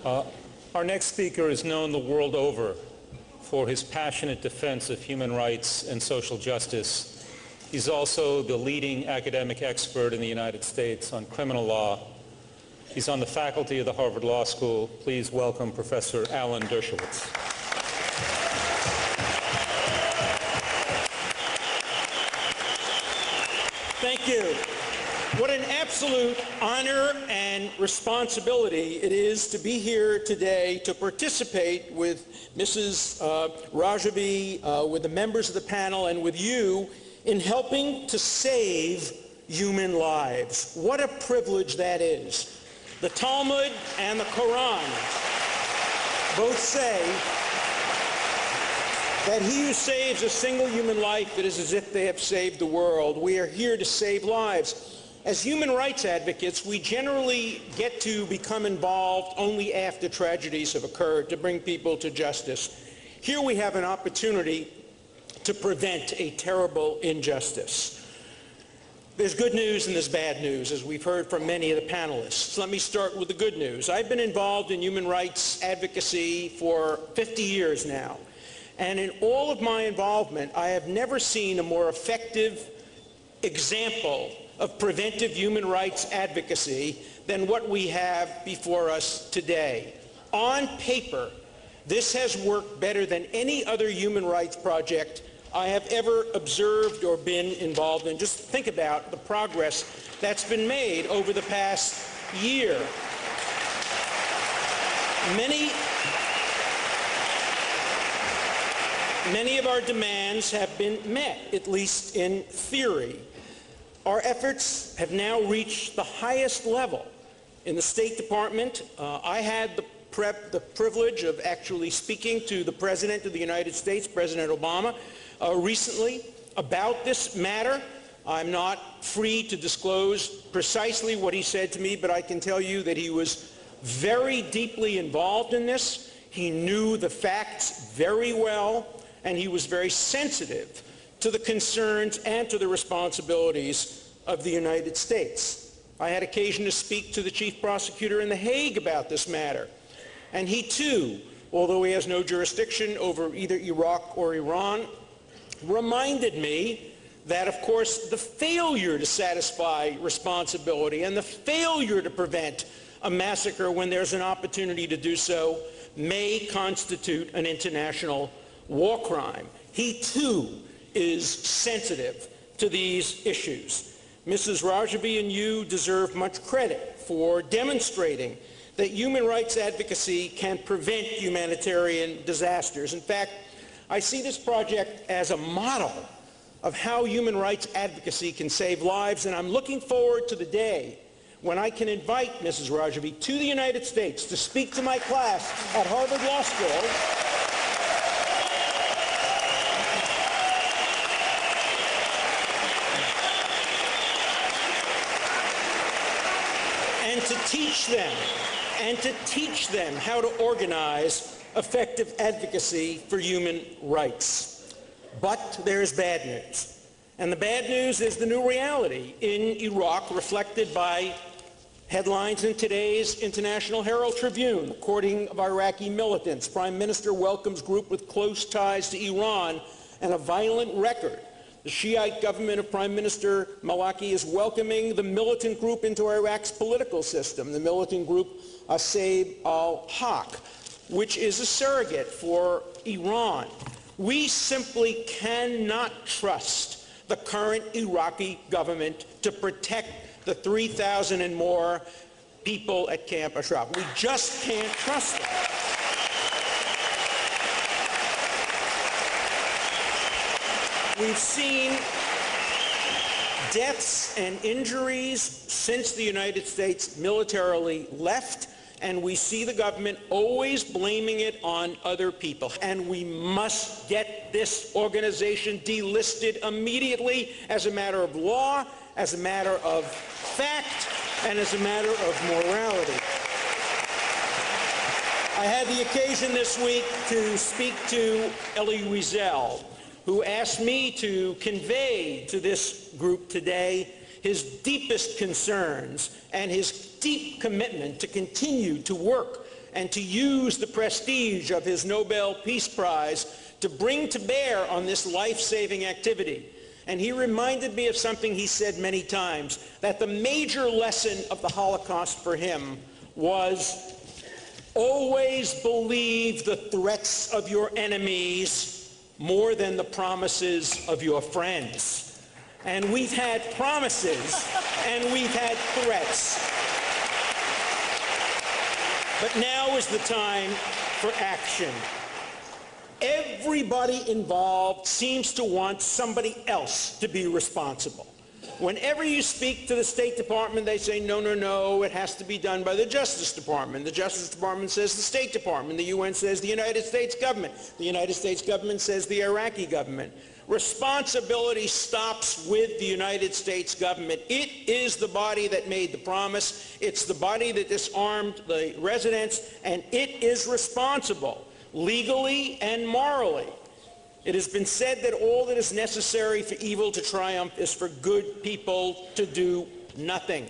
Our next speaker is known the world over for his passionate defense of human rights and social justice. He's also the leading academic expert in the United States on criminal law. He's on the faculty of the Harvard Law School. Please welcome Professor Alen Dershowitz. Thank you. What an absolute honor and responsibility it is to be here today to participate with Mrs. Rajavi, with the members of the panel, and with you in helping to save human lives. What a privilege that is. The Talmud and the Quran both say that he who saves a single human life, it is as if they have saved the world. We are here to save lives. As human rights advocates, we generally get to become involved only after tragedies have occurred to bring people to justice. Here we have an opportunity to prevent a terrible injustice. There's good news and there's bad news, as we've heard from many of the panelists. Let me start with the good news. I've been involved in human rights advocacy for 50 years now. And in all of my involvement, I have never seen a more effective example of preventive human rights advocacy than what we have before us today. On paper, this has worked better than any other human rights project I have ever observed or been involved in. Just think about the progress that's been made over the past year. Many of our demands have been met, at least in theory. Our efforts have now reached the highest level. In the State Department, I had the privilege of actually speaking to the President of the United States, President Obama, recently about this matter. I'm not free to disclose precisely what he said to me, but I can tell you that he was very deeply involved in this. He knew the facts very well, and he was very sensitive to the concerns and to the responsibilities of the United States. I had occasion to speak to the chief prosecutor in The Hague about this matter, and he too, although he has no jurisdiction over either Iraq or Iran, reminded me that, of course, the failure to satisfy responsibility and the failure to prevent a massacre when there's an opportunity to do so may constitute an international war crime. He too is sensitive to these issues. Mrs. Rajavi and you deserve much credit for demonstrating that human rights advocacy can prevent humanitarian disasters. In fact, I see this project as a model of how human rights advocacy can save lives, and I'm looking forward to the day when I can invite Mrs. Rajavi to the United States to speak to my class at Harvard Law School and to teach them how to organize effective advocacy for human rights. But there's bad news. And the bad news is the new reality in Iraq, reflected by headlines in today's International Herald Tribune. According to Iraqi militants, Prime Minister welcomes group with close ties to Iran and a violent record. The Shiite government of Prime Minister Maliki is welcoming the militant group into Iraq's political system, the militant group Asaib al-Haq, which is a surrogate for Iran. We simply cannot trust the current Iraqi government to protect the 3,000 and more people at Camp Ashraf. We just can't trust them. We've seen deaths and injuries since the United States militarily left, and we see the government always blaming it on other people. And we must get this organization delisted immediately as a matter of law, as a matter of fact, and as a matter of morality. I had the occasion this week to speak to Elie Wiesel, who asked me to convey to this group today his deepest concerns and his deep commitment to continue to work and to use the prestige of his Nobel Peace Prize to bring to bear on this life-saving activity. And he reminded me of something he said many times, that the major lesson of the Holocaust for him was always believe the threats of your enemies more than the promises of your friends. And we've had promises and we've had threats. But now is the time for action. Everybody involved seems to want somebody else to be responsible. Whenever you speak to the State Department, they say, no, no, no, it has to be done by the Justice Department. The Justice Department says the State Department. The UN says the United States government. The United States government says the Iraqi government. Responsibility stops with the United States government. It is the body that made the promise. It's the body that disarmed the residents, and it is responsible, legally and morally. It has been said that all that is necessary for evil to triumph is for good people to do nothing.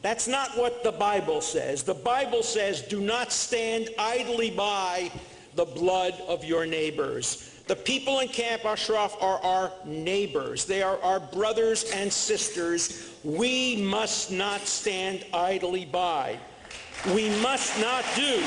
That's not what the Bible says. The Bible says, do not stand idly by the blood of your neighbors. The people in Camp Ashraf are our neighbors. They are our brothers and sisters. We must not stand idly by. We must not do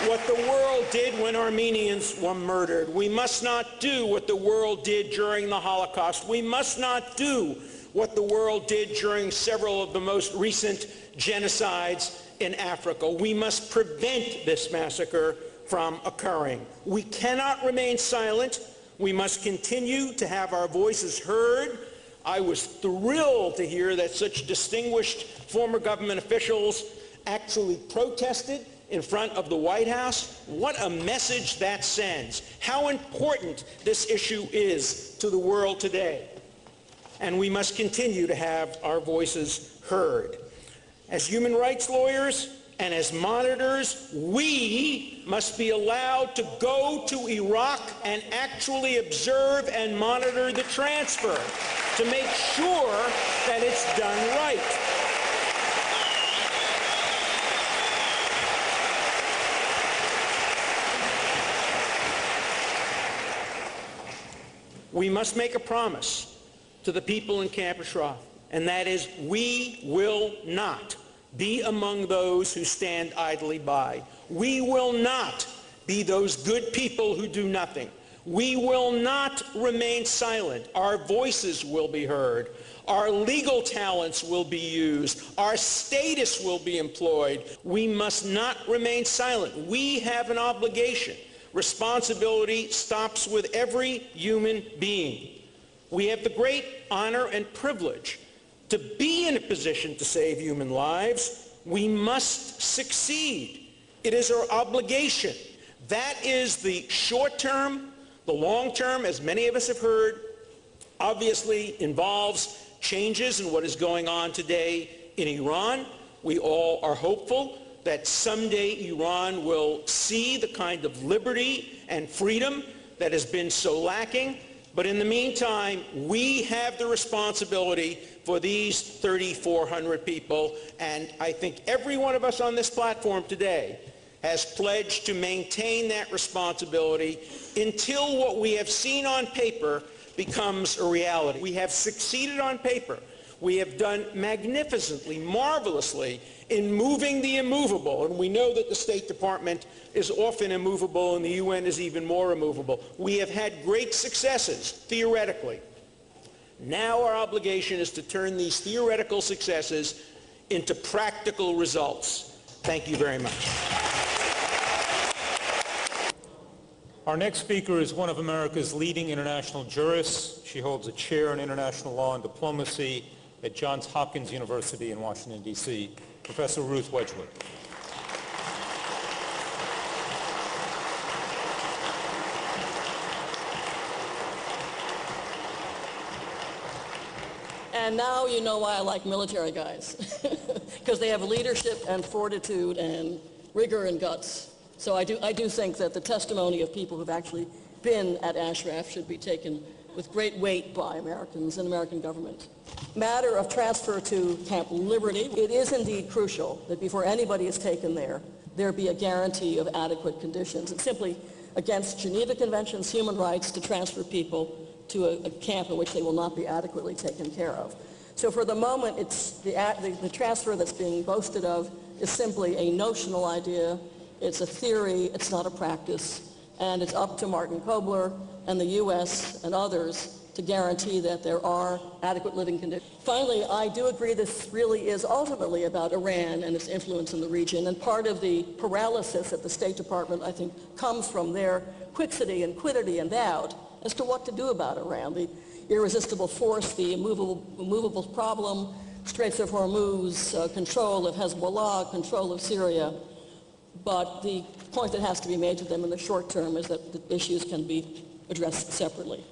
what the world did when Armenians were murdered. We must not do what the world did during the Holocaust. We must not do what the world did during several of the most recent genocides in Africa. We must prevent this massacre from occurring. We cannot remain silent. We must continue to have our voices heard. I was thrilled to hear that such distinguished former government officials actually protested in front of the White House. What a message that sends. How important this issue is to the world today. And we must continue to have our voices heard. As human rights lawyers and as monitors, we must be allowed to go to Iraq and actually observe and monitor the transfer to make sure that it's done right. We must make a promise to the people in Camp Ashraf, and that is we will not be among those who stand idly by. We will not be those good people who do nothing. We will not remain silent. Our voices will be heard. Our legal talents will be used. Our status will be employed. We must not remain silent. We have an obligation. Responsibility stops with every human being. We have the great honor and privilege to be in a position to save human lives. We must succeed. It is our obligation. That is the short term. The long term, as many of us have heard, obviously involves changes in what is going on today in Iran. We all are hopeful that someday Iran will see the kind of liberty and freedom that has been so lacking. But in the meantime, we have the responsibility for these 3,400 people, and I think every one of us on this platform today has pledged to maintain that responsibility until what we have seen on paper becomes a reality. We have succeeded on paper. We have done magnificently, marvelously in moving the immovable, and we know that the State Department is often immovable and the UN is even more immovable. We have had great successes, theoretically. Now our obligation is to turn these theoretical successes into practical results. Thank you very much. Our next speaker is one of America's leading international jurists. She holds a chair in international law and diplomacy at Johns Hopkins University in Washington, D.C., Professor Ruth Wedgewood. And now you know why I like military guys, because they have leadership and fortitude and rigor and guts. So I do think that the testimony of people who've actually been at Ashraf should be taken with great weight by Americans and American government. Matter of transfer to Camp Liberty, it is indeed crucial that before anybody is taken there be a guarantee of adequate conditions. It's simply against Geneva Convention's human rights to transfer people to a camp in which they will not be adequately taken care of. So for the moment, it's the transfer that's being boasted of is simply a notional idea. It's a theory. It's not a practice. And it's up to Martin Kobler and the U.S. and others to guarantee that there are adequate living conditions. Finally, I do agree this really is ultimately about Iran and its influence in the region, and part of the paralysis at the State Department, I think, comes from their quixity and quiddity and doubt as to what to do about Iran. The irresistible force, the immovable problem, Straits of Hormuz, control of Hezbollah, control of Syria. But the point that has to be made to them in the short term is that the issues can be addressed separately.